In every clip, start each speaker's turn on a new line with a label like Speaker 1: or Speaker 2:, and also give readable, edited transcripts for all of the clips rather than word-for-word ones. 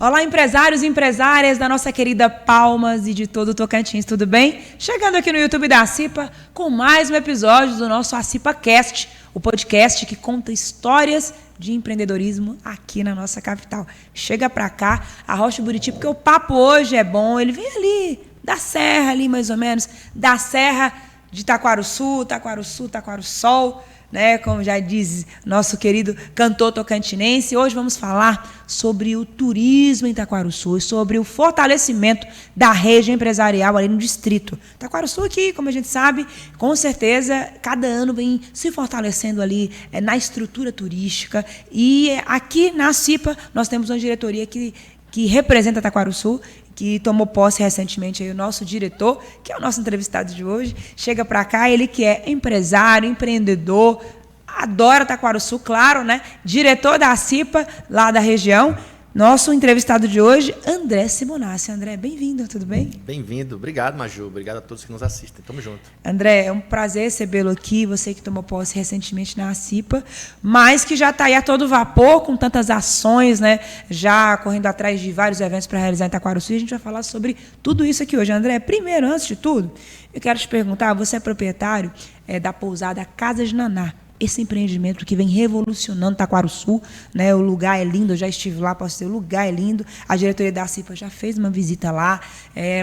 Speaker 1: Olá, empresários e empresárias da nossa querida Palmas e de todo o Tocantins, tudo bem? Chegando aqui no YouTube da ACIPA com mais um episódio do nosso ACIPA Cast, o podcast que conta histórias de empreendedorismo aqui na nossa capital. Chega pra cá, arrocha o Buriti, porque o papo hoje é bom, ele vem ali, da serra ali mais ou menos, da serra de Taquarussu, Taquarussol, né, como já diz nosso querido cantor tocantinense. Hoje vamos falar sobre o turismo em Taquarussu e sobre o fortalecimento da rede empresarial ali no distrito. Taquarussu aqui, como a gente sabe, com certeza, cada ano vem se fortalecendo ali na estrutura turística. E aqui na CIPA nós temos uma diretoria que representa Taquarussu, que tomou posse recentemente aí o nosso diretor, que é o nosso entrevistado de hoje, chega para cá, ele que é empresário, empreendedor, adora Taquarussu, claro, né? Diretor da CIPA, lá da região. Nosso entrevistado de hoje, André Sibonacci. André, bem-vindo, tudo bem?
Speaker 2: Bem-vindo. Obrigado, Maju. Obrigado a todos que nos assistem. Tamo junto.
Speaker 1: André, é um prazer recebê-lo aqui, você que tomou posse recentemente na CIPA, mas que já está aí a todo vapor, com tantas ações, né? Já correndo atrás de vários eventos para realizar em Taquarussu, e a gente vai falar sobre tudo isso aqui hoje. André, primeiro, antes de tudo, eu quero te perguntar, você é proprietário da pousada Casa de Naná, esse empreendimento que vem revolucionando Taquarussu, né? O lugar é lindo, eu já estive lá, posso dizer, o lugar é lindo. A diretoria da CIPA já fez uma visita lá.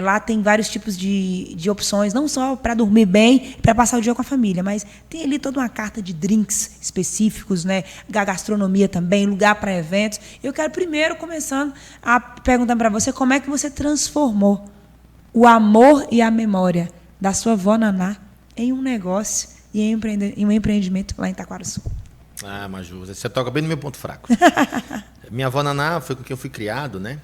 Speaker 1: Lá tem vários tipos de opções, não só para dormir bem, para passar o dia com a família, mas tem ali toda uma carta de drinks específicos, né? Gastronomia também, lugar para eventos. Eu quero primeiro, começando a perguntar para você, como é que você transformou o amor e a memória da sua avó Naná em um negócio e em um empreendimento lá em Taquarussu?
Speaker 2: Ah, Maju, você toca bem no meu ponto fraco. Minha avó Naná foi com quem eu fui criado, né?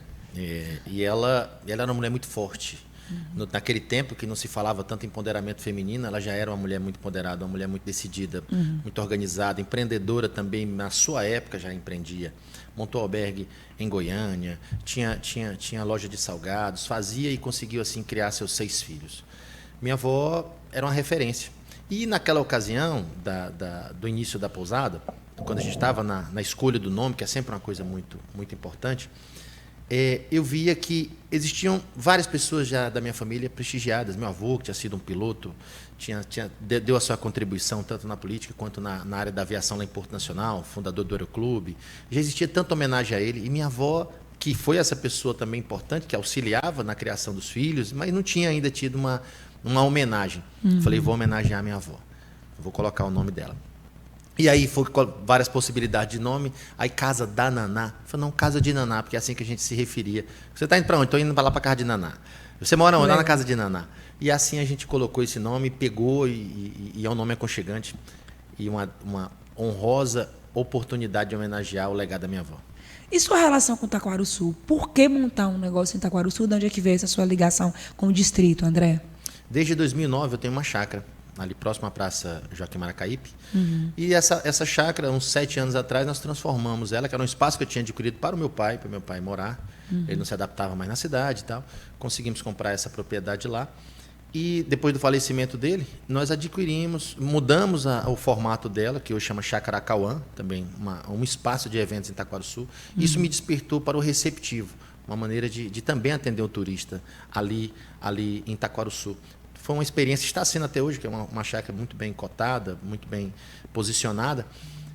Speaker 2: E ela era uma mulher muito forte. Uhum. Naquele tempo que não se falava tanto em empoderamento feminino, ela já era uma mulher muito empoderada, uma mulher muito decidida, muito organizada, empreendedora também. Na sua época já empreendia. Montou albergue em Goiânia, tinha loja de salgados, fazia e conseguiu assim criar seus 6 filhos. Minha avó era uma referência. E naquela ocasião, do início da pousada, quando a gente estava na escolha do nome, que é sempre uma coisa muito, muito importante, eu via que existiam várias pessoas já da minha família prestigiadas. Meu avô, que tinha sido um piloto, deu a sua contribuição tanto na política quanto na área da aviação lá em Porto Nacional, fundador do Aeroclube. Já existia tanta homenagem a ele. E minha avó, que foi essa pessoa também importante, que auxiliava na criação dos filhos, mas não tinha ainda tido uma homenagem. Falei, vou homenagear minha avó. Vou colocar o nome dela. E aí foi com várias possibilidades de nome. Aí Casa da Naná. Falei, não, Casa de Naná, porque é assim que a gente se referia. Você está indo para onde? Estou indo lá para a Casa de Naná. Você mora onde? Lá na Casa de Naná. E assim a gente colocou esse nome, pegou e é um nome aconchegante e uma honrosa oportunidade de homenagear o legado da minha avó.
Speaker 1: E sua relação com Taquarussu? Por que montar um negócio em Taquarussu? De onde é que veio essa sua ligação com o distrito, André?
Speaker 2: Desde 2009 eu tenho uma chácara ali próximo à Praça Joaquim Maracaípe. E essa chácara, uns 7 anos atrás, nós transformamos ela, que era um espaço que eu tinha adquirido para meu pai morar. Ele não se adaptava mais na cidade e tal. Conseguimos comprar essa propriedade lá. E depois do falecimento dele, nós adquirimos, mudamos o formato dela, que hoje chama Chácara Cauã, também um espaço de eventos em Taquarussu. Isso me despertou para o receptivo, uma maneira de também atender o turista ali em Taquarussu. Foi uma experiência, está sendo até hoje, que é uma chácara muito bem cotada, muito bem posicionada,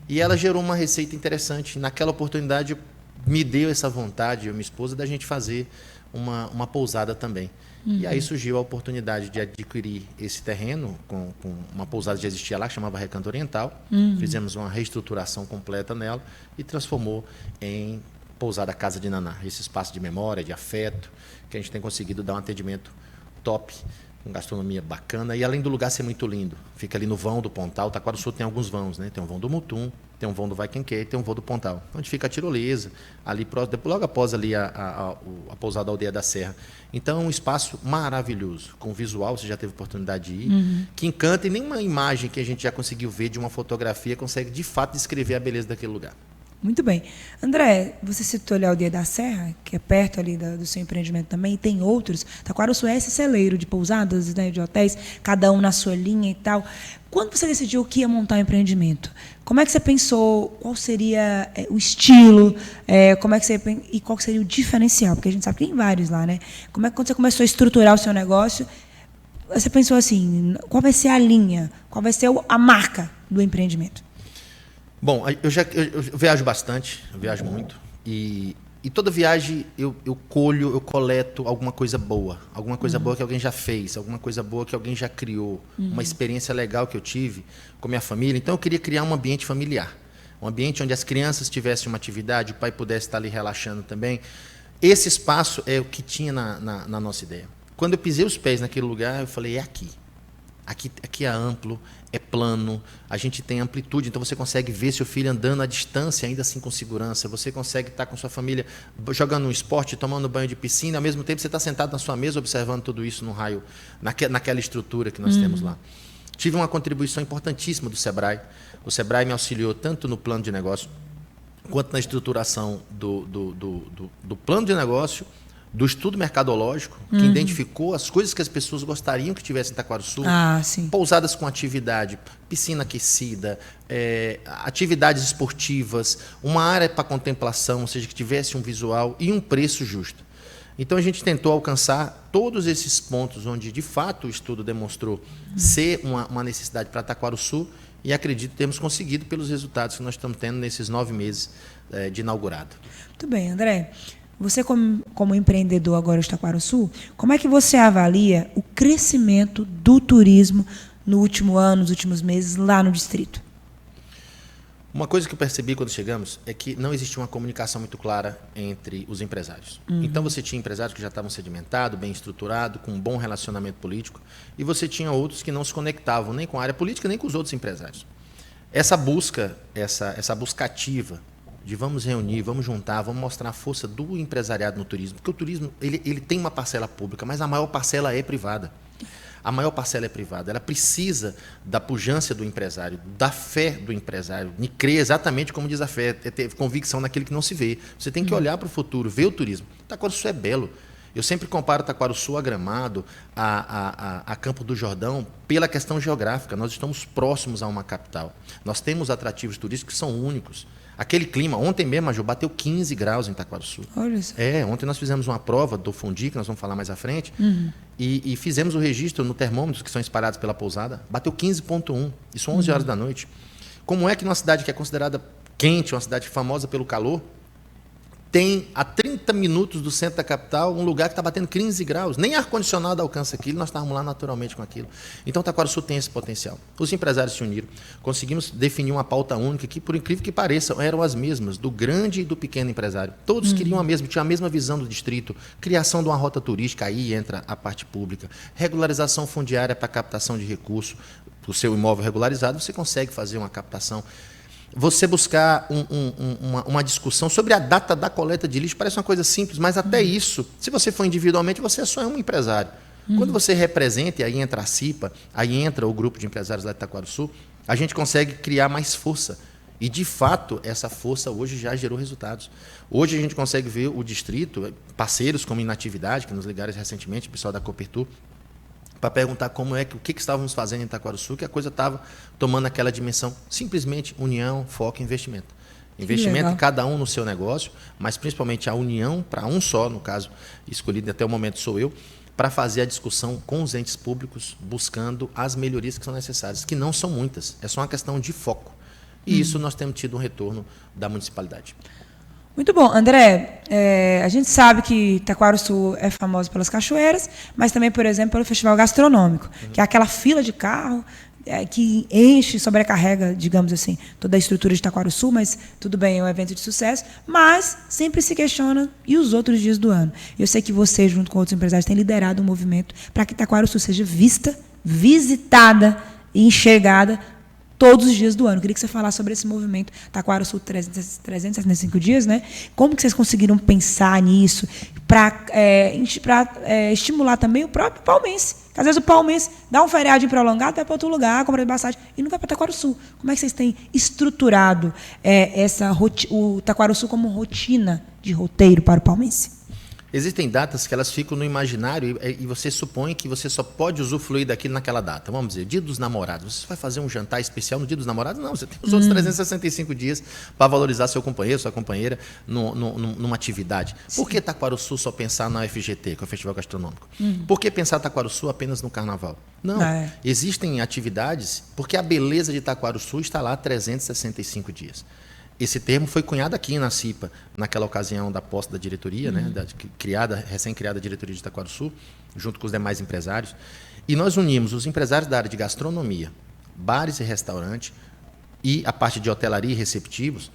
Speaker 2: e ela gerou uma receita interessante. Naquela oportunidade, me deu essa vontade, eu e minha esposa, da gente fazer uma pousada também. E aí surgiu a oportunidade de adquirir esse terreno com uma pousada que já existia lá, que chamava Recanto Oriental. Fizemos uma reestruturação completa nela e transformou em pousada Casa de Naná. Esse espaço de memória, de afeto, que a gente tem conseguido dar um atendimento top, com gastronomia bacana. E além do lugar ser muito lindo, fica ali no vão do Pontal. Taquarussu tem alguns vãos, né? Tem um vão do Mutum, tem um vão do Vaiquenque, tem um vão do Pontal, onde fica a tirolesa, ali logo após ali a pousada Aldeia da Serra. Então é um espaço maravilhoso, com visual, você já teve oportunidade de ir, que encanta, e nenhuma imagem que a gente já conseguiu ver de uma fotografia consegue de fato descrever a beleza daquele lugar.
Speaker 1: Muito bem. André, você citou ali a Aldeia da Serra, que é perto ali do seu empreendimento também, e tem outros. Taquaruçu é esse celeiro de pousadas, né, de hotéis, cada um na sua linha e tal. Quando você decidiu que ia montar um empreendimento, como é que você pensou, qual seria o estilo, e qual seria o diferencial? Porque a gente sabe que tem vários lá, né? Como é que quando você começou a estruturar o seu negócio, você pensou assim, qual vai ser a linha, qual vai ser a marca do empreendimento?
Speaker 2: Bom, eu viajo bastante, eu viajo muito. E toda viagem eu coleto alguma coisa boa. Alguma coisa boa que alguém já fez, alguma coisa boa que alguém já criou. Uma experiência legal que eu tive com minha família. Então eu queria criar um ambiente familiar. Um ambiente onde as crianças tivessem uma atividade, o pai pudesse estar ali relaxando também. Esse espaço é o que tinha na nossa ideia. Quando eu pisei os pés naquele lugar, eu falei, é aqui. Aqui é amplo, é plano, a gente tem amplitude, então você consegue ver seu filho andando à distância, ainda assim com segurança. Você consegue estar com sua família jogando um esporte, tomando banho de piscina, ao mesmo tempo você está sentado na sua mesa observando tudo isso no raio, naquela estrutura que nós temos lá. Tive uma contribuição importantíssima do Sebrae. O Sebrae me auxiliou tanto no plano de negócio, quanto na estruturação do plano de negócio, do estudo mercadológico, que identificou as coisas que as pessoas gostariam que tivesse em Taquaruçu. Pousadas com atividade, piscina aquecida, atividades esportivas, uma área para contemplação, ou seja, que tivesse um visual e um preço justo. Então a gente tentou alcançar todos esses pontos onde, de fato, o estudo demonstrou ser uma necessidade para Taquaruçu, e acredito que temos conseguido pelos resultados que nós estamos tendo nesses 9 meses de inaugurado.
Speaker 1: Muito bem, André. Você, como empreendedor agora de Taquaruçu, como é que você avalia o crescimento do turismo no último ano, nos últimos meses, lá no distrito?
Speaker 2: Uma coisa que eu percebi quando chegamos é que não existia uma comunicação muito clara entre os empresários. Então você tinha empresários que já estavam sedimentados, bem estruturados, com um bom relacionamento político, e você tinha outros que não se conectavam nem com a área política, nem com os outros empresários. Essa busca ativa de vamos reunir, vamos juntar, vamos mostrar a força do empresariado no turismo, porque o turismo ele tem uma parcela pública, mas a maior parcela é privada. A maior parcela é privada. Ela precisa da pujança do empresário, da fé do empresário, de crer exatamente como diz a fé, é ter convicção naquilo que não se vê. Você tem que olhar para o futuro, ver o turismo. Taquaruçu é belo. Eu sempre comparo Taquaruçu a Gramado, a Campo do Jordão, pela questão geográfica. Nós estamos próximos a uma capital. Nós temos atrativos turísticos que são únicos. Aquele clima, ontem mesmo, Maju, bateu 15 graus em Taquaruçu.
Speaker 1: Olha isso.
Speaker 2: Ontem nós fizemos uma prova do Fundi, que nós vamos falar mais à frente, e fizemos o registro no termômetros que são espalhados pela pousada. Bateu 15,1, isso 11 horas da noite. Como é que numa cidade que é considerada quente, uma cidade famosa pelo calor, tem a 30 minutos do centro da capital um lugar que está batendo 15 graus. Nem ar-condicionado alcança aquilo, nós estávamos lá naturalmente com aquilo. Então, Taquaruçu tem esse potencial. Os empresários se uniram. Conseguimos definir uma pauta única que, por incrível que pareça, eram as mesmas, do grande e do pequeno empresário. Todos queriam a mesma, tinham a mesma visão do distrito. Criação de uma rota turística, aí entra a parte pública. Regularização fundiária para captação de recursos. O seu imóvel regularizado, você consegue fazer uma captação. Você buscar uma discussão sobre a data da coleta de lixo parece uma coisa simples, mas até isso, se você for individualmente, você só é um empresário. Quando você representa, e aí entra a CIPA, aí entra o grupo de empresários lá de Taquaruçu, a gente consegue criar mais força. E, de fato, essa força hoje já gerou resultados. Hoje a gente consegue ver o distrito, parceiros como Inatividade, que nos ligaram recentemente, o pessoal da Copertur, para perguntar o que estávamos fazendo em Taquaruçu, que a coisa estava tomando aquela dimensão, simplesmente união, foco e investimento. Investimento em cada um no seu negócio, mas principalmente a união para um só, no caso, escolhido até o momento sou eu, para fazer a discussão com os entes públicos, buscando as melhorias que são necessárias, que não são muitas, é só uma questão de foco. E isso nós temos tido um retorno da municipalidade.
Speaker 1: Muito bom. André, a gente sabe que Taquaruçu é famoso pelas cachoeiras, mas também, por exemplo, pelo festival gastronômico, que é aquela fila de carro que enche, sobrecarrega, digamos assim, toda a estrutura de Taquaruçu, mas tudo bem, é um evento de sucesso, mas sempre se questiona, e os outros dias do ano? Eu sei que você, junto com outros empresários, tem liderado um movimento para que Taquaruçu seja vista, visitada e enxergada todos os dias do ano. Eu queria que você falasse sobre esse movimento Taquaruçu 365 dias, né? Como que vocês conseguiram pensar nisso para estimular também o próprio palmense? Às vezes o palmense dá um feriado prolongado, vai para outro lugar, compra passagem e não vai para Taquaruçu. Como é que vocês têm estruturado o Taquaruçu como rotina de roteiro para o palmense?
Speaker 2: Existem datas que elas ficam no imaginário e você supõe que você só pode usufruir daquilo naquela data. Vamos dizer, Dia dos Namorados. Você vai fazer um jantar especial no Dia dos Namorados? Não, você tem os outros 365 dias para valorizar seu companheiro, sua companheira numa atividade. Sim. Por que Taquaruçu só pensar na FGT, que é o Festival Gastronômico? Por que pensar Taquaruçu apenas no Carnaval? Não, existem atividades, porque a beleza de Taquaruçu está lá 365 dias. Esse termo foi cunhado aqui na CIPA, naquela ocasião da posse da diretoria, né, recém-criada diretoria de Taquaruçu, junto com os demais empresários. E nós unimos os empresários da área de gastronomia, bares e restaurantes, e a parte de hotelaria e receptivos,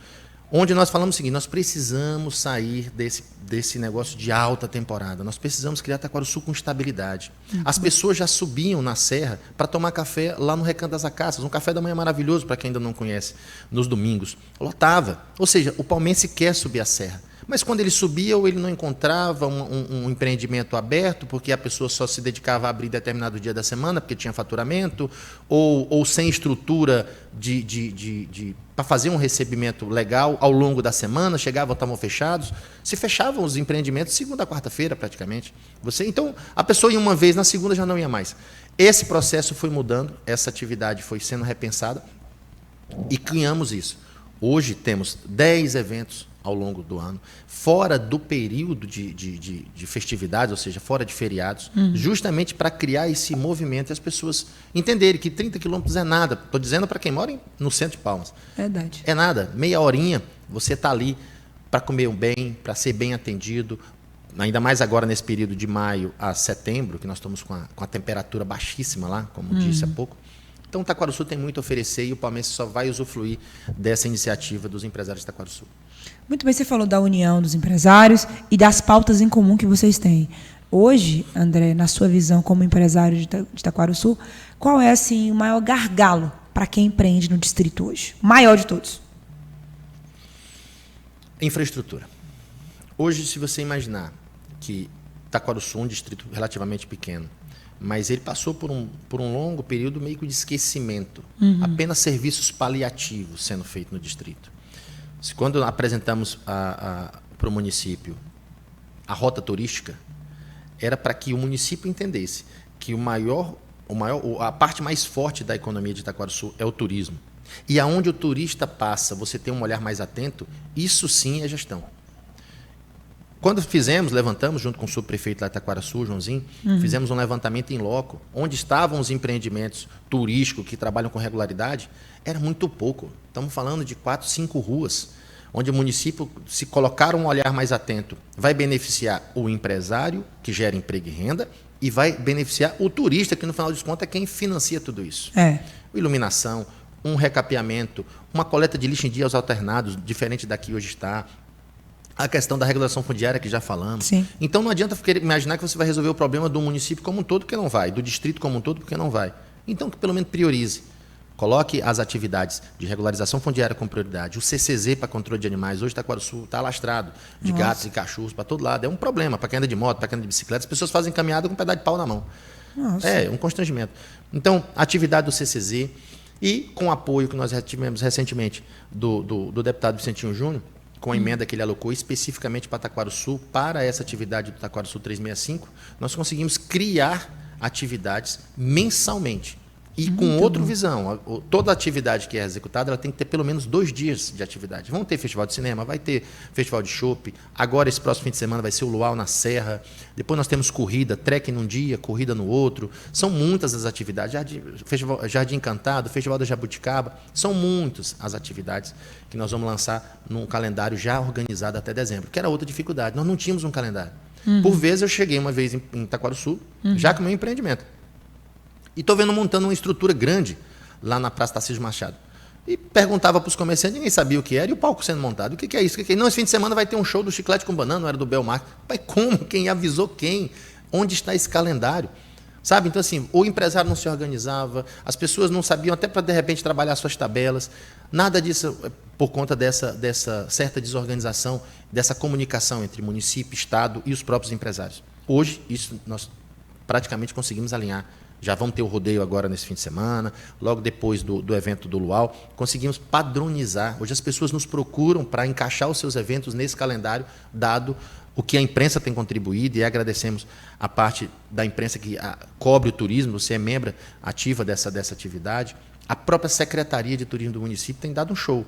Speaker 2: onde nós falamos o seguinte: nós precisamos sair desse negócio de alta temporada, nós precisamos criar Taquaruçu com estabilidade. As pessoas já subiam na serra para tomar café lá no Recanto das Acácias, um café da manhã maravilhoso para quem ainda não conhece, nos domingos. Lotava. Ou seja, o palmense quer subir a serra. Mas quando ele subia, ou ele não encontrava um empreendimento aberto, porque a pessoa só se dedicava a abrir determinado dia da semana, porque tinha faturamento, ou sem estrutura para fazer um recebimento legal ao longo da semana, chegavam, estavam fechados. Se fechavam os empreendimentos segunda a quarta-feira, praticamente. Então, a pessoa ia uma vez, na segunda já não ia mais. Esse processo foi mudando, essa atividade foi sendo repensada e criamos isso. Hoje temos 10 eventos ao longo do ano, fora do período de festividades, ou seja, fora de feriados, justamente para criar esse movimento e as pessoas entenderem que 30 quilômetros é nada. Estou dizendo para quem mora no centro de Palmas.
Speaker 1: Verdade.
Speaker 2: É nada. Meia horinha, você está ali para comer bem, para ser bem atendido, ainda mais agora nesse período de maio a setembro, que nós estamos com a temperatura baixíssima lá, como disse há pouco. Então, o Taquaruçu tem muito a oferecer e o palmense só vai usufruir dessa iniciativa dos empresários de Taquaruçu.
Speaker 1: Muito bem, você falou da união dos empresários e das pautas em comum que vocês têm. Hoje, André, na sua visão como empresário de Taquaruçu, qual é assim, o maior gargalo para quem empreende no distrito hoje? O maior de todos.
Speaker 2: Infraestrutura. Hoje, se você imaginar que Taquaruçu é um distrito relativamente pequeno, mas ele passou por um longo período meio que de esquecimento. Apenas serviços paliativos sendo feitos no distrito. Quando apresentamos para o município a rota turística, era para que o município entendesse que a parte mais forte da economia de Taquaruçu é o turismo. E aonde o turista passa, você tem um olhar mais atento, isso sim é gestão. Quando levantamos, junto com o subprefeito lá de Taquaruçu, Joãozinho, fizemos um levantamento em loco, onde estavam os empreendimentos turísticos que trabalham com regularidade, era muito pouco. Estamos falando de 4, 5 ruas, onde o município, se colocar um olhar mais atento, vai beneficiar o empresário, que gera emprego e renda, e vai beneficiar o turista, que no final de contas é quem financia tudo isso. Iluminação, um recapeamento, uma coleta de lixo em dias alternados, diferente da que hoje está. A questão da regulação fundiária, que já falamos. Sim. Então, não adianta imaginar que você vai resolver o problema do município como um todo, porque não vai. Do distrito como um todo, porque não vai. Então, que pelo menos priorize. Coloque as atividades de regularização fundiária com prioridade. O CCZ para controle de animais. Hoje, Taquaruçu está alastrado de gatos e cachorros para todo lado. É um problema para quem anda de moto, para quem anda de bicicleta. As pessoas fazem caminhada com um pedaço de pau na mão. Nossa. É um constrangimento. Então, atividade do CCZ e com o apoio que nós tivemos recentemente do deputado Vicentinho Júnior, com a emenda que ele alocou especificamente para Taquaruçu, para essa atividade do Taquaruçu 365, nós conseguimos criar atividades mensalmente. E com outra visão. Toda atividade que é executada, ela tem que ter pelo menos 2 dias de atividade. Vamos ter festival de cinema, vai ter festival de chopp. Agora, esse próximo fim de semana, vai ser o Luau na Serra. Depois nós temos corrida, trekking num dia, corrida no outro. São muitas as atividades. Jardim Encantado, Festival da Jabuticaba. São muitas as atividades que nós vamos lançar num calendário já organizado até dezembro, que era outra dificuldade. Nós não tínhamos um calendário. Por vezes, eu cheguei uma vez em Taquaruçu, já com o meu empreendimento. E estou montando uma estrutura grande lá na Praça Tarcísio Machado. E perguntava para os comerciantes, ninguém sabia o que era, e o palco sendo montado. O que é isso? Não, esse fim de semana vai ter um show do Chiclete com Banana, não era do Belmar. Pai, como? Quem avisou quem? Onde está esse calendário? Sabe? Então, assim, o empresário não se organizava, as pessoas não sabiam até para, de repente, trabalhar suas tabelas. Nada disso por conta dessa certa desorganização, dessa comunicação entre município, Estado e os próprios empresários. Hoje, isso nós praticamente conseguimos alinhar. Já vamos ter o rodeio agora nesse fim de semana, logo depois do evento do Luau. Conseguimos padronizar. Hoje as pessoas nos procuram para encaixar os seus eventos nesse calendário, dado o que a imprensa tem contribuído, e agradecemos a parte da imprensa que cobre o turismo, você é membro ativa dessa atividade. A própria Secretaria de Turismo do município tem dado um show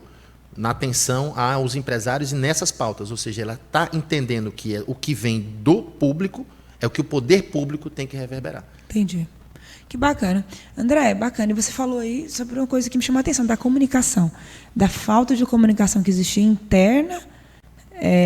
Speaker 2: na atenção aos empresários e nessas pautas, ou seja, ela está entendendo que o que vem do público é o que o poder público tem que reverberar.
Speaker 1: Entendi. Que bacana. André, bacana. E você falou aí sobre uma coisa que me chamou a atenção, da comunicação, da falta de comunicação que existia interna,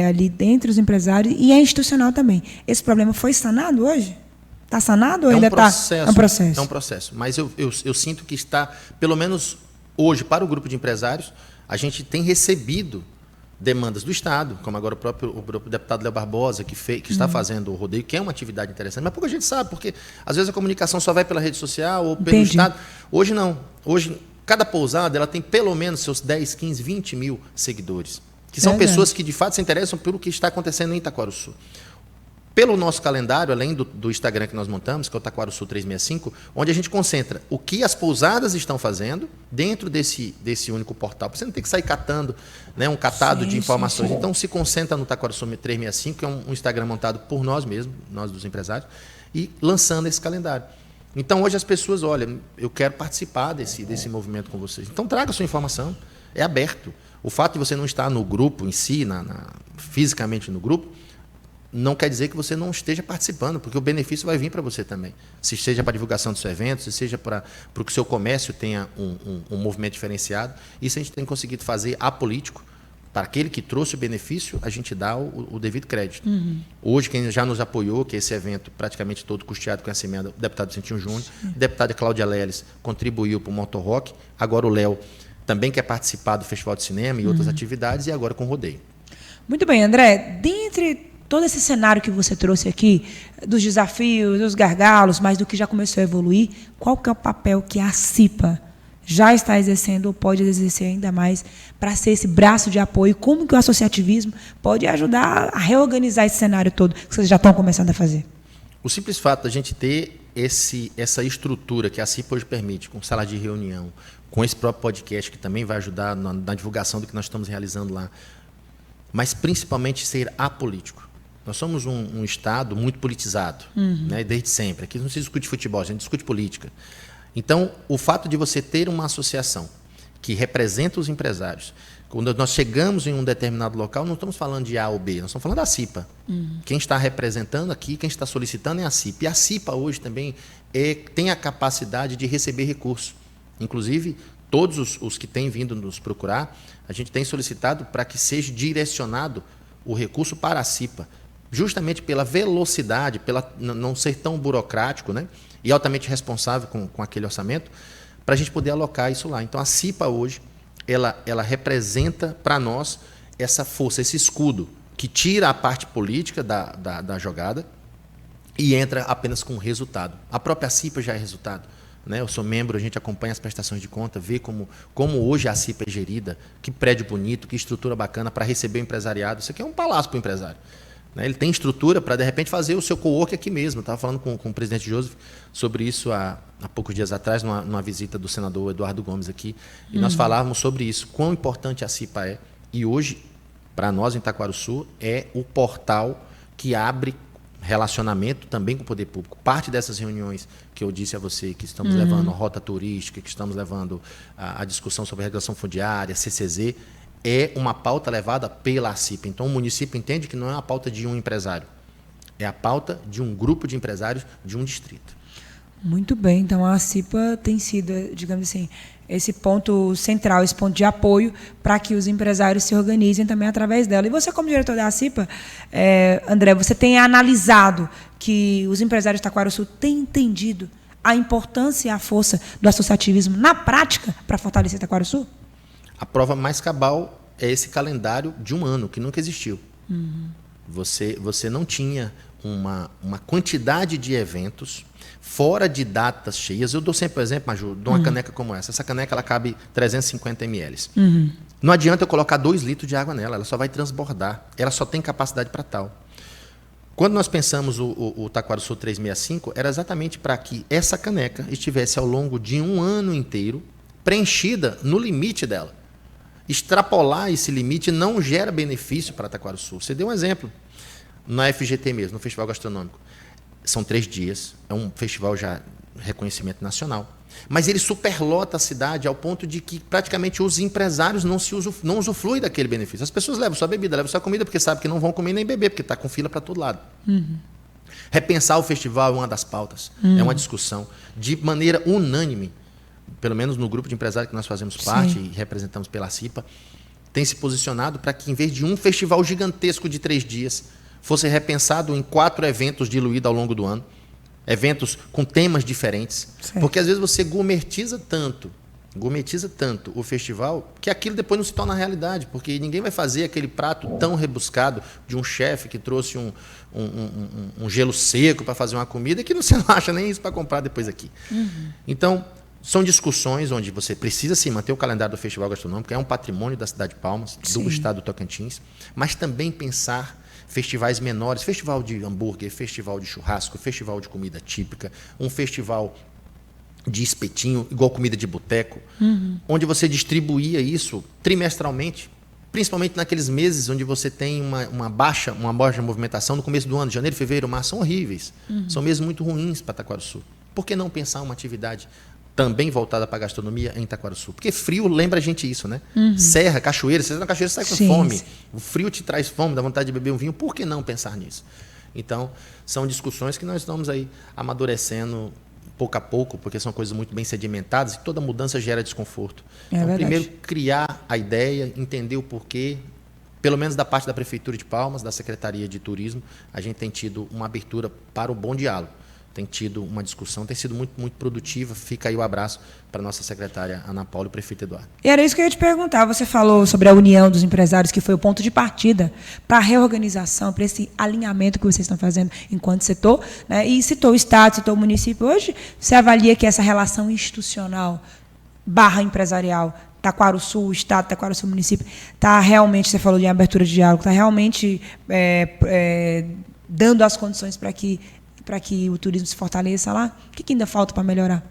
Speaker 1: ali dentro dos empresários, e é institucional também. Esse problema foi sanado hoje? Está sanado ou ainda está? É um processo.
Speaker 2: É um processo. Mas eu sinto que está, pelo menos hoje, para o grupo de empresários, a gente tem recebido demandas do Estado, como agora o próprio deputado Léo Barbosa, que está fazendo o rodeio, que é uma atividade interessante, mas pouca gente sabe, porque às vezes a comunicação só vai pela rede social ou pelo Estado. Hoje não. Hoje, cada pousada ela tem pelo menos seus 10, 15, 20 mil seguidores, que são pessoas que de fato se interessam pelo que está acontecendo em Itaquaruçu. Pelo nosso calendário, além do Instagram que nós montamos, que é o Itaquaruçu 365, onde a gente concentra o que as pousadas estão fazendo dentro desse único portal. Para você não ter que sair catando, né, um catado de informações. Sim. Então, se concentra no Itaquaruçu 365, que é um Instagram montado por nós mesmos, nós dos empresários, e lançando esse calendário. Então, hoje as pessoas, olha, eu quero participar desse movimento com vocês. Então, traga a sua informação. É aberto. O fato de você não estar no grupo em si, fisicamente no grupo, não quer dizer que você não esteja participando, porque o benefício vai vir para você também. Se seja para a divulgação do seu evento, se seja para que o seu comércio tenha um movimento diferenciado. Isso a gente tem conseguido fazer apolítico. Para aquele que trouxe o benefício, a gente dá o devido crédito. Hoje, quem já nos apoiou, que esse evento praticamente todo custeado com essa emenda, o deputado Vicentinho Júnior, a deputada Cláudia Leles contribuiu para o Motor Rock, agora o Léo também quer participar do Festival de Cinema e outras atividades, e agora com o rodeio.
Speaker 1: Muito bem, André. Dentre todo esse cenário que você trouxe aqui, dos desafios, dos gargalos, mas do que já começou a evoluir, qual que é o papel que a CIPA já está exercendo ou pode exercer ainda mais para ser esse braço de apoio? Como que o associativismo pode ajudar a reorganizar esse cenário todo que vocês já estão começando a fazer?
Speaker 2: O simples fato da gente ter essa estrutura que a CIPA hoje permite, com sala de reunião, com esse próprio podcast, que também vai ajudar na divulgação do que nós estamos realizando lá, mas principalmente ser apolítico. Nós somos um Estado muito politizado, né, desde sempre. Aqui não se discute futebol, a gente discute política. Então, o fato de você ter uma associação que representa os empresários, quando nós chegamos em um determinado local, não estamos falando de A ou B, nós estamos falando da CIPA. Quem está representando aqui, quem está solicitando é a CIPA. E a CIPA hoje também tem a capacidade de receber recursos. Inclusive, todos os que têm vindo nos procurar, a gente tem solicitado para que seja direcionado o recurso para a CIPA, justamente pela velocidade, pela não ser tão burocrático, né, e altamente responsável com aquele orçamento, para a gente poder alocar isso lá. Então, a CIPA hoje, ela representa para nós essa força, esse escudo, que tira a parte política da jogada e entra apenas com resultado. A própria CIPA já é resultado. Né? Eu sou membro, a gente acompanha as prestações de conta, vê como hoje a CIPA é gerida, que prédio bonito, que estrutura bacana para receber o empresariado. Isso aqui é um palácio para o empresário. Né? Ele tem estrutura para, de repente, fazer o seu co-work aqui mesmo. Estava falando com o presidente Joseph sobre isso há poucos dias atrás, numa visita do senador Eduardo Gomes aqui, e nós falávamos sobre isso, quão importante a CIPA é. E hoje, para nós em Itaquaruçu, é o portal que abre relacionamento também com o poder público. Parte dessas reuniões que eu disse a você, que estamos levando a rota turística, que estamos levando a discussão sobre a regulação fundiária, CCZ, é uma pauta levada pela CIPA. Então, o município entende que não é a pauta de um empresário, é a pauta de um grupo de empresários de um distrito.
Speaker 1: Muito bem. Então, a CIPA tem sido, digamos assim, esse ponto central, esse ponto de apoio para que os empresários se organizem também através dela. E você, como diretor da CIPA, André, você tem analisado que os empresários de Itaquaruçu têm entendido a importância e a força do associativismo na prática para fortalecer Itaquaruçu?
Speaker 2: A prova mais cabal é esse calendário de um ano, que nunca existiu. Você não tinha uma quantidade de eventos fora de datas cheias. Eu dou sempre o exemplo, Maju, de uma caneca como essa. Essa caneca ela cabe 350 ml. Não adianta eu colocar 2 litros de água nela, ela só vai transbordar. Ela só tem capacidade para tal. Quando nós pensamos o Taquaruçu 365, era exatamente para que essa caneca estivesse ao longo de um ano inteiro preenchida no limite dela. Extrapolar esse limite não gera benefício para Taquaruçu. Você deu um exemplo na FGT mesmo, no Festival Gastronômico. São 3 dias, é um festival já reconhecimento nacional. Mas ele superlota a cidade ao ponto de que praticamente os empresários não usufruem daquele benefício. As pessoas levam sua bebida, levam sua comida, porque sabem que não vão comer nem beber, porque está com fila para todo lado. Repensar o festival é uma das pautas, é uma discussão de maneira unânime, pelo menos no grupo de empresários que nós fazemos parte e representamos pela CIPA, tem se posicionado para que, em vez de um festival gigantesco de 3 dias, fosse repensado em 4 eventos diluídos ao longo do ano, eventos com temas diferentes, porque às vezes você gourmetiza tanto o festival, que aquilo depois não se torna realidade, porque ninguém vai fazer aquele prato tão rebuscado de um chefe que trouxe um gelo seco para fazer uma comida que você não acha nem isso para comprar depois aqui. Então, são discussões onde você precisa sim manter o calendário do Festival Gastronômico, é um patrimônio da cidade de Palmas, do estado do Tocantins, mas também pensar festivais menores, festival de hambúrguer, festival de churrasco, festival de comida típica, um festival de espetinho, igual comida de boteco, onde você distribuía isso trimestralmente, principalmente naqueles meses onde você tem uma baixa movimentação no começo do ano, janeiro, fevereiro, março, são horríveis, são meses muito ruins para Taquaruçu. Por que não pensar uma atividade também voltada para a gastronomia em Taquaruçu? Porque frio lembra a gente isso, né? Serra, cachoeira, você sai na cachoeira, você sai com fome. O frio te traz fome, dá vontade de beber um vinho. Por que não pensar nisso? Então, são discussões que nós estamos aí amadurecendo pouco a pouco, porque são coisas muito bem sedimentadas e toda mudança gera desconforto. Então, primeiro, criar a ideia, entender o porquê. Pelo menos da parte da Prefeitura de Palmas, da Secretaria de Turismo, a gente tem tido uma abertura para o bom diálogo. Tem tido uma discussão, tem sido muito, muito produtiva. Fica aí o abraço para a nossa secretária Ana Paula e o prefeito Eduardo.
Speaker 1: E era isso que eu ia te perguntar. Você falou sobre a união dos empresários, que foi o ponto de partida para a reorganização, para esse alinhamento que vocês estão fazendo enquanto setor, né? E citou o Estado, citou o município. Hoje, você avalia que essa relação institucional / empresarial, Taquaruçu, Estado, Taquaruçu, município, está realmente, você falou de abertura de diálogo, está realmente dando as condições para que o turismo se fortaleça lá? O que ainda falta para melhorar?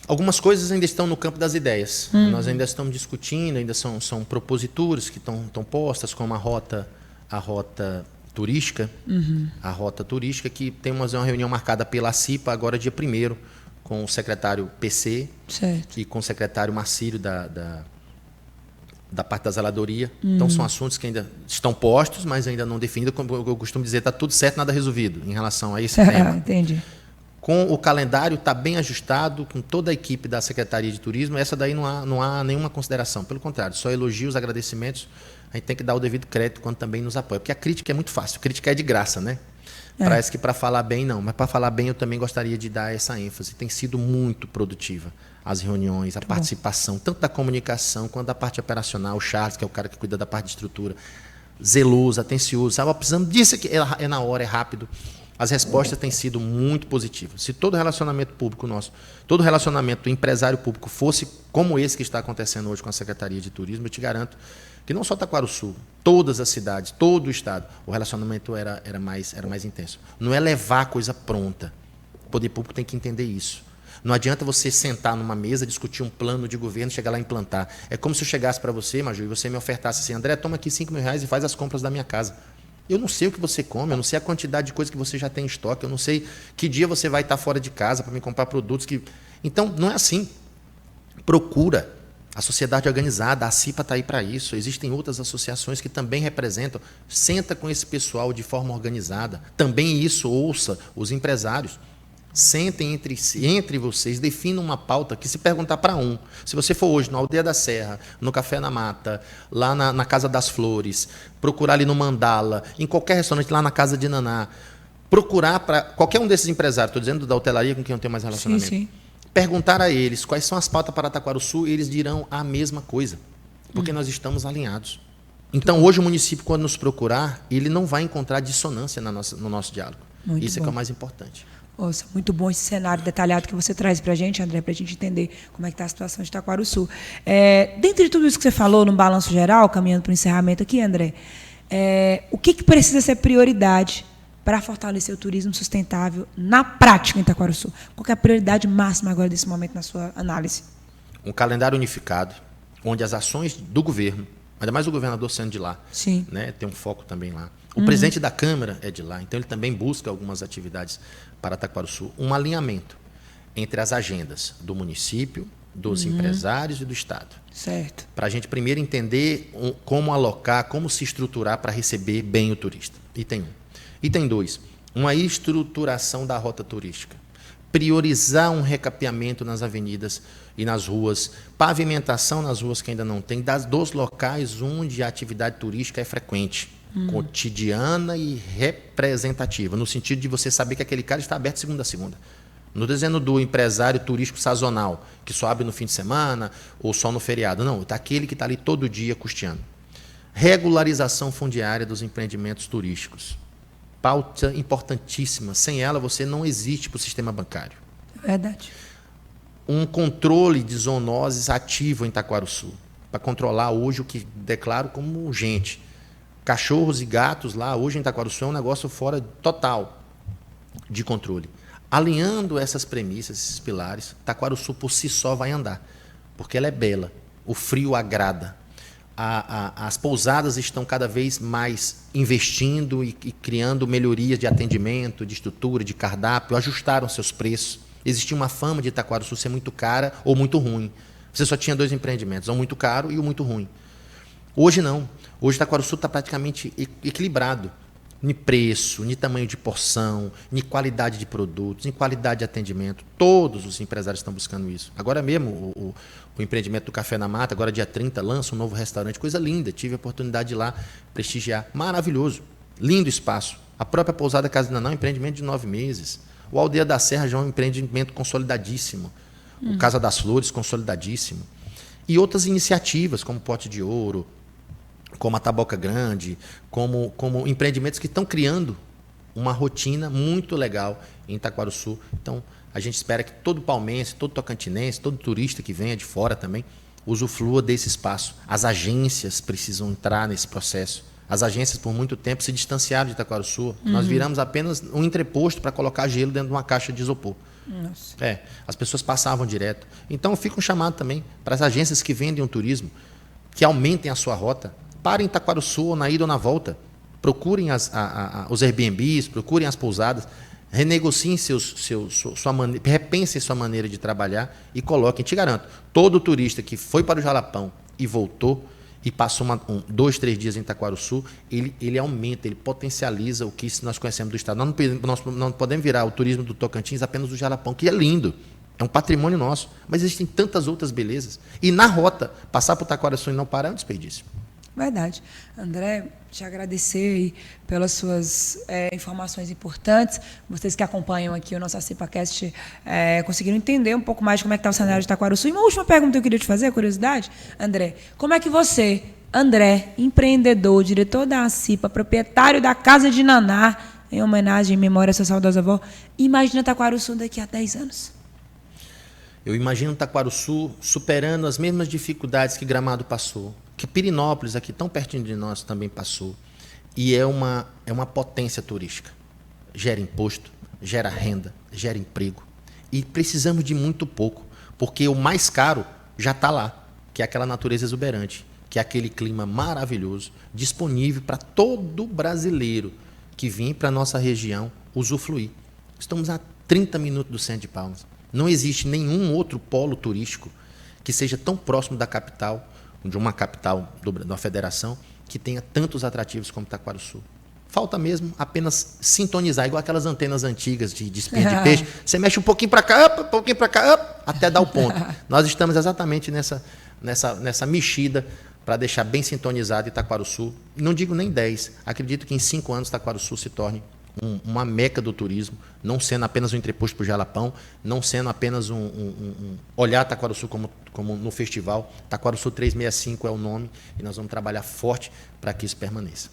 Speaker 2: Algumas coisas ainda estão no campo das ideias. Nós ainda estamos discutindo, ainda são proposituras que estão postas, como a rota turística. A rota turística, que temos uma reunião marcada pela CIPA agora dia 1º, com o secretário PC e com o secretário Marcílio da parte da zeladoria. Então, são assuntos que ainda estão postos, mas ainda não definidos. Como eu costumo dizer, está tudo certo, nada resolvido em relação a esse tema.
Speaker 1: Entendi.
Speaker 2: Com o calendário, está bem ajustado, com toda a equipe da Secretaria de Turismo. Essa daí não há nenhuma consideração. Pelo contrário, só elogios, agradecimentos. A gente tem que dar o devido crédito quando também nos apoia. Porque a crítica é muito fácil. A crítica é de graça, né? Parece que para falar bem, não. Mas para falar bem, eu também gostaria de dar essa ênfase. Tem sido muito produtiva as reuniões, a participação, tanto da comunicação quanto da parte operacional. O Charles, que é o cara que cuida da parte de estrutura, zeloso, atencioso. Precisamos disso, que é na hora, é rápido. As respostas têm sido muito positivas. Se todo relacionamento público nosso, todo relacionamento do empresário público fosse como esse que está acontecendo hoje com a Secretaria de Turismo, eu te garanto que não só Taquaruçu, todas as cidades, todo o estado, o relacionamento era mais intenso. Não é levar coisa pronta. O poder público tem que entender isso. Não adianta você sentar numa mesa, discutir um plano de governo, chegar lá e implantar. É como se eu chegasse para você, Maju, e você me ofertasse assim: André, toma aqui R$5.000 e faz as compras da minha casa. Eu não sei o que você come, eu não sei a quantidade de coisa que você já tem em estoque, eu não sei que dia você vai estar fora de casa para me comprar produtos que... Então, não é assim. Procura. A sociedade organizada, a CIPA está aí para isso. Existem outras associações que também representam. Senta com esse pessoal de forma organizada. Também isso, ouça os empresários. Sentem entre vocês, definam uma pauta que, se perguntar para se você for hoje na Aldeia da Serra, no Café na Mata, lá na Casa das Flores, procurar ali no Mandala, em qualquer restaurante, lá na Casa de Naná, procurar para qualquer um desses empresários, estou dizendo da hotelaria com quem eu tenho mais relacionamento, sim. Perguntar a eles quais são as pautas para Taquaruçu, e eles dirão a mesma coisa, porque nós estamos alinhados. Então, hoje o município, quando nos procurar, ele não vai encontrar dissonância no nosso diálogo. Isso é que é o mais importante.
Speaker 1: Nossa, muito bom esse cenário detalhado que você traz para a gente, André, para a gente entender como é que está a situação de Itaquaruçu. Dentro de tudo isso que você falou, no balanço geral, caminhando para o encerramento aqui, André, o que precisa ser prioridade para fortalecer o turismo sustentável na prática em Itaquaruçu? Qual que é a prioridade máxima agora desse momento na sua análise?
Speaker 2: Um calendário unificado, onde as ações do governo, ainda mais o governador sendo de lá,
Speaker 1: sim,
Speaker 2: né, tem um foco também lá. O presidente da Câmara é de lá, então ele também busca algumas atividades para Itaquaruçu. Um alinhamento entre as agendas do município, dos empresários e do Estado.
Speaker 1: Certo.
Speaker 2: Para a gente primeiro entender como alocar, como se estruturar para receber bem o turista. Item 1. Item 2, uma estruturação da rota turística. Priorizar um recapeamento nas avenidas e nas ruas, pavimentação nas ruas que ainda não tem, dos locais onde a atividade turística é frequente, cotidiana e representativa, no sentido de você saber que aquele cara está aberto segunda a segunda. Não estou dizendo do empresário turístico sazonal, que só abre no fim de semana ou só no feriado. Não, está aquele que está ali todo dia custeando. Regularização fundiária dos empreendimentos turísticos. Pauta importantíssima. Sem ela, você não existe para o sistema bancário.
Speaker 1: Verdade.
Speaker 2: Um controle de zoonoses ativo em Itaquaruçu, para controlar hoje o que declaro como urgente. Cachorros e gatos lá, hoje em Itaquaruçu, é um negócio fora total de controle. Alinhando essas premissas, esses pilares, Itaquaruçu por si só vai andar, porque ela é bela, o frio agrada. As pousadas estão cada vez mais investindo e criando melhorias de atendimento, de estrutura, de cardápio, ajustaram seus preços. Existia uma fama de Itaquaruçu ser muito cara ou muito ruim. Você só tinha 2 empreendimentos, o muito caro e o muito ruim. Hoje não. Hoje Itaquaruçu está praticamente equilibrado. Em preço, em tamanho de porção, em qualidade de produtos, em qualidade de atendimento. Todos os empresários estão buscando isso. Agora mesmo, o empreendimento do Café na Mata, agora dia 30, lança um novo restaurante. Coisa linda. Tive a oportunidade de ir lá prestigiar. Maravilhoso. Lindo espaço. A própria Pousada Casa de Naná é um empreendimento de 9 meses. O Aldeia da Serra já é um empreendimento consolidadíssimo. O Casa das Flores, consolidadíssimo. E outras iniciativas, como Pote de Ouro, como a Taboca Grande, como empreendimentos que estão criando uma rotina muito legal em Itaquaruçu. Então, a gente espera que todo palmense, todo tocantinense, todo turista que venha de fora também, usufrua desse espaço. As agências precisam entrar nesse processo. As agências, por muito tempo, se distanciaram de Itaquaruçu. Nós viramos apenas um entreposto para colocar gelo dentro de uma caixa de isopor.
Speaker 1: Nossa.
Speaker 2: As pessoas passavam direto. Então, fica um chamado também para as agências que vendem o turismo, que aumentem a sua rota. Parem em Itaquaruçu, ou na ida ou na volta. Procurem os Airbnbs, procurem as pousadas, renegociem repensem sua maneira de trabalhar e coloquem. Te garanto, todo turista que foi para o Jalapão e voltou e passou 2, 3 dias em Itaquaruçu, ele aumenta, ele potencializa o que nós conhecemos do Estado. Nós não podemos virar o turismo do Tocantins apenas do Jalapão, que é lindo. É um patrimônio nosso. Mas existem tantas outras belezas. E na rota, passar por Itaquaruçu e não parar é um desperdício.
Speaker 1: Verdade. André, te agradecer aí pelas suas informações importantes. Vocês que acompanham aqui o nosso AcipaCast conseguiram entender um pouco mais de como é que está o cenário de Itaquaruçu. E uma última pergunta que eu queria te fazer, curiosidade, André. Como é que você, André, empreendedor, diretor da ACIPA, proprietário da Casa de Naná, em homenagem, em memória à sua saudosa avó, imagina Itaquaruçu daqui a 10 anos?
Speaker 2: Eu imagino Itaquaruçu superando as mesmas dificuldades que Gramado passou, que Pirinópolis, aqui tão pertinho de nós, também passou. E é uma potência turística. Gera imposto, gera renda, gera emprego. E precisamos de muito pouco, porque o mais caro já está lá, que é aquela natureza exuberante, que é aquele clima maravilhoso, disponível para todo brasileiro que vem para a nossa região usufruir. Estamos a 30 minutos do centro de Palmas. Não existe nenhum outro polo turístico que seja tão próximo da capital, de uma capital da federação, que tenha tantos atrativos como Itaquaruçu. Falta mesmo apenas sintonizar, igual aquelas antenas antigas de espinha de peixe. Você mexe um pouquinho para cá, um pouquinho para cá, até dar o ponto. Nós estamos exatamente nessa mexida para deixar bem sintonizado Itaquaruçu. Não digo nem 10. Acredito que em 5 anos Itaquaruçu se torne uma meca do turismo, não sendo apenas um entreposto para o Jalapão, não sendo apenas olhar Itaquaruçu como como no festival. Taquaruçu 365 é o nome e nós vamos trabalhar forte para que isso permaneça.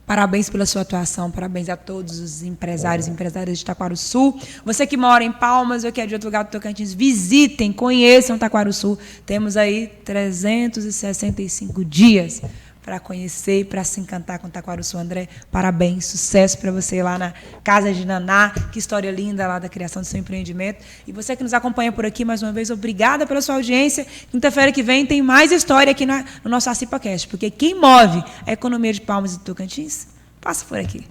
Speaker 1: Parabéns pela sua atuação, parabéns a todos os empresários e empresárias de Taquaruçu. Você que mora em Palmas ou que é de outro lugar do Tocantins, visitem, conheçam Taquaruçu. Temos aí 365 dias para conhecer e para se encantar com Taquaruçu. André, parabéns, sucesso para você lá na Casa de Naná. Que história linda lá da criação do seu empreendimento. E você que nos acompanha por aqui, mais uma vez, obrigada pela sua audiência. Quinta-feira que vem tem mais história aqui no nosso AcipaCast, porque quem move a economia de Palmas e do Tocantins passa por aqui.